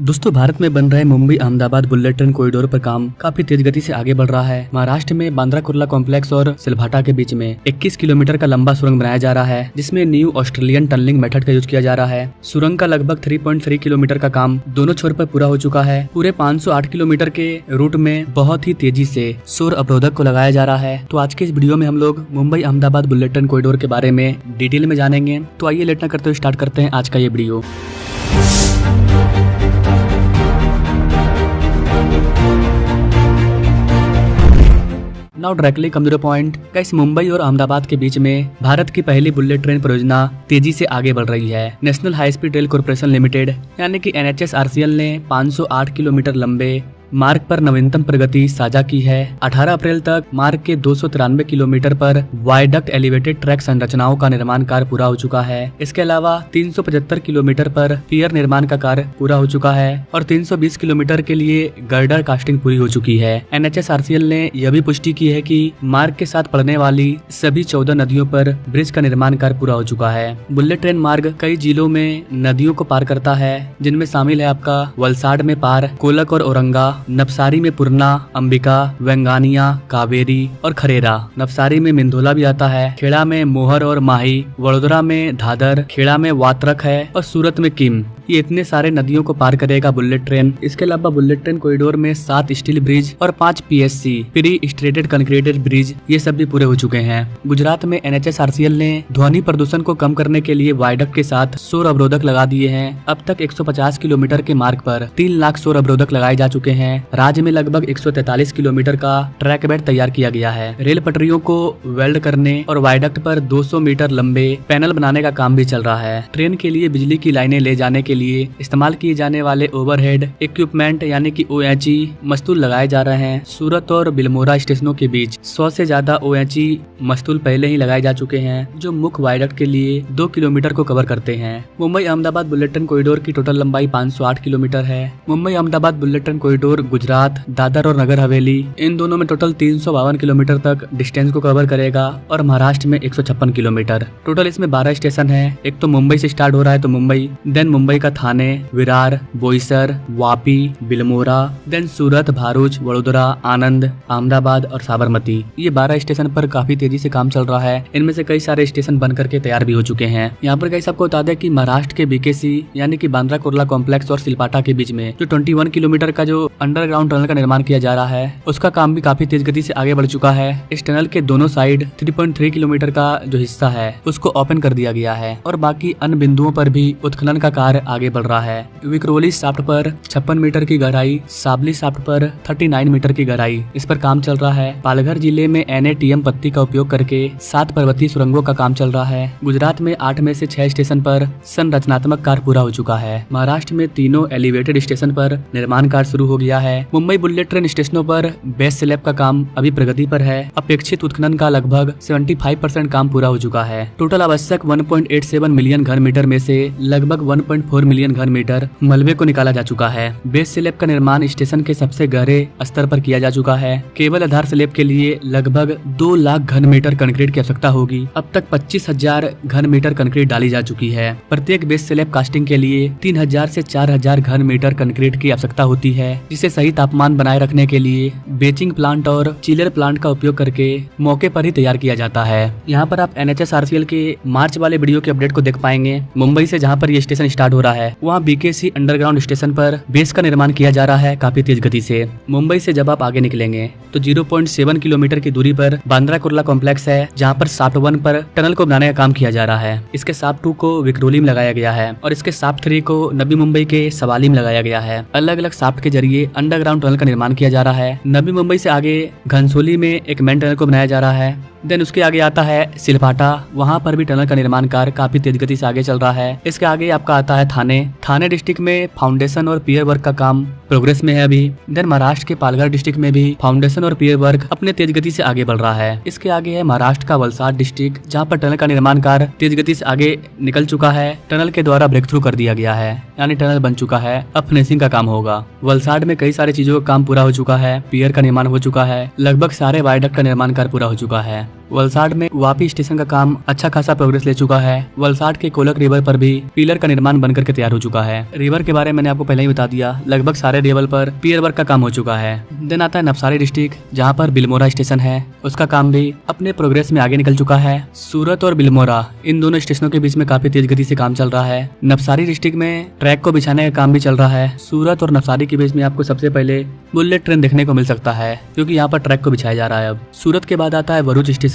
दोस्तों, भारत में बन रहे Mumbai Ahmedabad bullet train corridor पर काम काफी तेज गति से आगे बढ़ रहा है। महाराष्ट्र में बांद्रा कुर्ला कॉम्प्लेक्स और सिलभाटा के बीच में 21 किलोमीटर का लंबा सुरंग बनाया जा रहा है, जिसमें न्यू ऑस्ट्रेलियन टनलिंग मेथड का यूज किया जा रहा है। सुरंग का लगभग 3.3 किलोमीटर का काम दोनों छोर पर पूरा हो चुका है। पूरे 508 किलोमीटर के रूट में बहुत ही तेजी से शोर अवरोधक को लगाया जा रहा है। तो आज के इस वीडियो में हम लोग Mumbai Ahmedabad bullet train corridor के बारे में डिटेल में जानेंगे। तो आइए लेट न करते हुए स्टार्ट करते हैं आज का ये video. Now directly come to the point. Guys, Mumbai और अहमदाबाद के बीच में भारत की पहली बुलेट ट्रेन परियोजना तेजी से आगे बढ़ रही है। National high speed rail corporation limited यानी कि NHSRCL ने 508 किलोमीटर लंबे मार्ग पर नवीनतम प्रगति साझा की है। 18 अप्रैल तक मार्ग के 293 किलोमीटर पर वायडक्ट एलिवेटेड ट्रैक संरचनाओं का निर्माण कार्य पूरा हो चुका है। इसके अलावा 375 किलोमीटर पर पियर निर्माण का कार्य पूरा हो चुका है और 320 किलोमीटर के लिए गर्डर कास्टिंग पूरी हो चुकी है। NHSRCL ने यह भी पुष्टि की है कि मार्ग के साथ पड़ने वाली सभी 14 नदियों पर ब्रिज का निर्माण कार्य पूरा हो चुका है। बुलेट ट्रेन मार्ग कई जिलों में नदियों को पार करता है, जिनमें शामिल है आपका वलसाड में पार, कोलक और औरंगा, नवसारी में पूर्णा, अंबिका, वेंगानिया, कावेरी और खरेरा। नवसारी में मिंधोला भी आता है। खेड़ा में मोहर और माही, वडोदरा में धादर, खेड़ा में वात्रक है और सूरत में किम। ये इतने सारे नदियों को पार करेगा बुलेट ट्रेन। इसके अलावा बुलेट ट्रेन कॉरिडोर में 7 स्टील ब्रिज और 5 PSC प्री स्ट्रेटेड कंक्रीटेड ब्रिज ये सब भी पूरे हो चुके हैं। गुजरात में NHSRCL ने ध्वनि प्रदूषण को कम करने के लिए वायडक्ट के साथ शोर अवरोधक लगा दिए हैं। अब तक 150 किलोमीटर के मार्ग पर 3 लाख शोर अवरोधक लगाए जा चुके हैं। राज्य में लगभग 143 किलोमीटर का ट्रैक बेड तैयार किया गया है। रेल पटरियों को वेल्ड करने और वायडक्ट पर 200 मीटर लंबे पैनल बनाने का काम भी चल रहा है। ट्रेन के लिए बिजली की लाइनें ले जाने के लिए इस्तेमाल किए जाने वाले ओवरहेड इक्विपमेंट यानी कि OHE मस्तूल लगाए जा रहे हैं। सूरत और बिलमोरा स्टेशनों के बीच 100 से ज्यादा OHE मस्तूल पहले ही लगाए जा चुके हैं, जो मुख्य वायडक्ट के लिए 2 किलोमीटर को कवर करते हैं। Mumbai Ahmedabad bullet train corridor की टोटल लंबाई 508 किलोमीटर है। Mumbai Ahmedabad bullet train corridor Gujarat, Dadar और नगर हवेली इन दोनों में टोटल 352 किलोमीटर तक डिस्टेंस को कवर करेगा और महाराष्ट्र में 156 किलोमीटर। टोटल इसमें 12 स्टेशन है। एक तो मुंबई से स्टार्ट हो रहा है तो मुंबई, देन मुंबई का थाने, विरार, बोईसर, वापी, बिलमोरा, देन सूरत, भारूच, वडोदरा, आनंद, अहमदाबाद और साबरमती। ये 12 स्टेशन पर काफी तेजी से काम चल रहा है। इनमें से कई सारे स्टेशन बन करके तैयार भी हो चुके हैं। यहाँ पर गाइस आपको बता दें कि महाराष्ट्र के BKC यानी कि बांद्रा कुर्ला कॉम्प्लेक्स और सिलपाटा के बीच में जो 21 किलोमीटर का जो अंडरग्राउंड टनल का निर्माण किया जा रहा है, उसका काम भी काफी तेज गति से आगे बढ़ चुका है। इस टनल के दोनों साइड 3.3 किलोमीटर का जो हिस्सा है उसको ओपन कर दिया गया है और बाकी अन्य बिंदुओं पर भी उत्खनन का कार्य आगे बढ़ रहा है। विक्रोली शाफ्ट पर 56 मीटर की गहराई, साबली शाफ्ट पर 39 मीटर की गहराई इस पर काम चल रहा है। पालघर जिले में NATM पत्ती का उपयोग करके 7 पर्वतीय सुरंगों का काम चल रहा है। गुजरात में 8 में से 6 स्टेशन पर संरचनात्मक कार्य पूरा हो चुका है। महाराष्ट्र में तीनों एलिवेटेड स्टेशन पर निर्माण कार्य शुरू हो गया है। मुंबई बुलेट ट्रेन स्टेशनों पर बेस स्लैब का काम अभी प्रगति पर है। अपेक्षित उत्खनन का लगभग 75% काम पूरा हो चुका है। टोटल आवश्यक 1.87 मिलियन घन मीटर में से लगभग 1.4 मिलियन घन मीटर मलबे को निकाला जा चुका है। बेस स्लैब का निर्माण स्टेशन के सबसे गहरे स्तर पर किया जा चुका है। केवल आधार स्लैब के लिए लगभग 2 लाख घन मीटर कंक्रीट की आवश्यकता होगी। अब तक 25,000 घन मीटर कंक्रीट डाली जा चुकी है। प्रत्येक बेस स्लैब कास्टिंग के लिए 3,000 से 4,000 घन मीटर कंक्रीट की आवश्यकता होती है, जिसे सही तापमान बनाए रखने के लिए बेचिंग प्लांट और चिलर प्लांट का उपयोग करके मौके पर ही तैयार किया जाता है। यहाँ पर आप NHSRCL के मार्च वाले वीडियो के अपडेट को देख पाएंगे। मुंबई से जहाँ पर ये स्टेशन स्टार्ट हो रहा है वहाँ BKC अंडरग्राउंड स्टेशन पर बेस का निर्माण किया जा रहा है काफी तेज गति से। मुंबई से जब आप आगे निकलेंगे तो 0.7 किलोमीटर की दूरी पर बांद्रा कुर्ला कॉम्प्लेक्स है, जहाँ पर शाफ्ट 1 पर टनल को बनाने का काम किया जा रहा है। इसके शाफ्ट 2 को विक्रोली में लगाया गया है और इसके शाफ्ट 3 को नवी मुंबई के सवाली में लगाया गया है। अलग अलग शाफ्ट के जरिए अंडरग्राउंड टनल का निर्माण किया जा रहा है। नवी मुंबई से आगे घनसोली में एक मेन टनल को बनाया जा रहा है। देन उसके आगे आता है सिलपाटा, वहाँ पर भी टनल का निर्माण कार्य काफी तेज गति से आगे चल रहा है। इसके आगे आपका आता है थाने डिस्ट्रिक्ट में फाउंडेशन और पियर वर्क का काम प्रोग्रेस में है अभी। देन महाराष्ट्र के पालघर डिस्ट्रिक्ट में भी फाउंडेशन और पियर वर्क अपने तेज गति से आगे बढ़ रहा है। इसके आगे है महाराष्ट्र का वलसाड डिस्ट्रिक्ट, जहाँ पर टनल का निर्माण कार्य तेज गति से आगे निकल चुका है। टनल के द्वारा ब्रेक थ्रू कर दिया गया है, यानी टनल बन चुका है, अब फिनिशिंग का काम होगा। वलसाड में कई सारी चीजों का काम पूरा हो चुका है। पियर का निर्माण हो चुका है, लगभग सारे वायडक्ट का निर्माण कार्य पूरा हो चुका है। वलसाड में वापी स्टेशन का काम अच्छा खासा प्रोग्रेस ले चुका है। वलसाड के कोलक रिवर पर भी पिलर का निर्माण बनकर के तैयार हो चुका है। रिवर के बारे में मैंने आपको पहले ही बता दिया, लगभग सारे रिवर पर पियर वर्क का काम हो चुका है। देन आता है नवसारी डिस्ट्रिक्ट, जहाँ पर बिलमोरा स्टेशन है, उसका काम भी अपने प्रोग्रेस में आगे निकल चुका है। सूरत और बिलमोरा इन दोनों स्टेशनों के बीच में काफी तेज गति से काम चल रहा है। नवसारी डिस्ट्रिक्ट में ट्रैक को बिछाने का काम भी चल रहा है। सूरत और नवसारी के बीच में आपको सबसे पहले बुलेट ट्रेन देखने को मिल सकता है, क्योंकि यहाँ पर ट्रैक को बिछाया जा रहा है। अब सूरत के बाद आता है भरूच स्टेशन।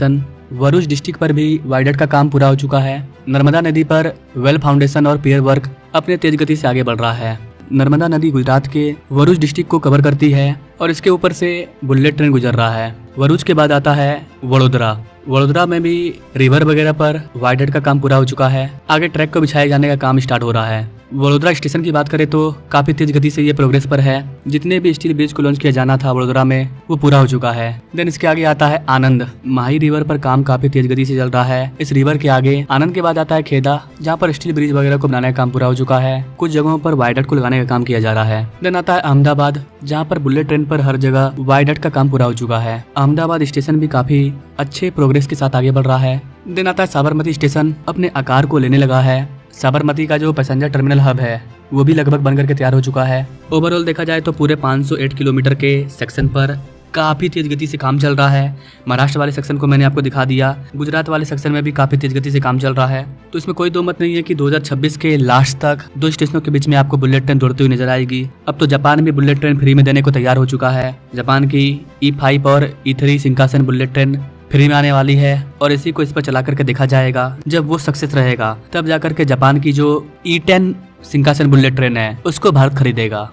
भरूच डिस्ट्रिक्ट पर भी वाइडक्ट का काम पूरा हो चुका है। नर्मदा नदी पर वेल फाउंडेशन और पियर वर्क अपने तेज गति से आगे बढ़ रहा है। नर्मदा नदी गुजरात के भरूच डिस्ट्रिक्ट को कवर करती है और इसके ऊपर से बुलेट ट्रेन गुजर रहा है। भरूच के बाद आता है वडोदरा। वडोदरा में भी रिवर वगैरह पर वाइडक्ट का काम पूरा हो चुका है। आगे ट्रैक को बिछाए जाने का काम स्टार्ट हो रहा है। वडोदरा स्टेशन की बात करें तो काफी तेज गति से ये प्रोग्रेस पर है। जितने भी स्टील ब्रिज को लॉन्च किया जाना था वडोदरा में, वो पूरा हो चुका है। देन इसके आगे आता है आनंद। माही रिवर पर काम काफी तेज गति से चल रहा है। इस रिवर के आगे आनंद के बाद आता है खेदा, जहाँ पर स्टील ब्रिज वगैरह को बनाने का काम पूरा हो चुका है। कुछ जगहों पर वाइडक्ट को लगाने का काम किया जा रहा है। देन आता है अहमदाबाद, जहाँ पर बुलेट ट्रेन पर हर जगह वाइडक्ट का काम पूरा हो चुका है। अहमदाबाद स्टेशन भी काफी अच्छे प्रोग्रेस के साथ आगे बढ़ रहा है। देन आता है साबरमती स्टेशन, अपने आकार को लेने लगा है। साबरमती का जो पैसेंजर टर्मिनल हब है वो भी लगभग बनकर के तैयार हो चुका है। ओवरऑल देखा जाए तो पूरे 508 किलोमीटर के सेक्शन पर काफी तेज गति से काम चल रहा है। महाराष्ट्र वाले सेक्शन को मैंने आपको दिखा दिया। गुजरात वाले सेक्शन में भी काफी तेज गति से काम चल रहा है। तो इसमें कोई दो मत नहीं है कि 2026 के लास्ट तक दो स्टेशनों के बीच में आपको बुलेट ट्रेन दौड़ती हुई नजर आएगी। अब तो जापान भी बुलेट ट्रेन फ्री में देने को तैयार हो चुका है। जापान की E5 और E3 Shinkansen bullet train free में आने वाली है और इसी को इस पर चला करके देखा जाएगा। जब वो सक्सेस रहेगा तब जाकर के जापान की जो E10 शिंकानसेन बुलेट ट्रेन है उसको भारत खरीदेगा।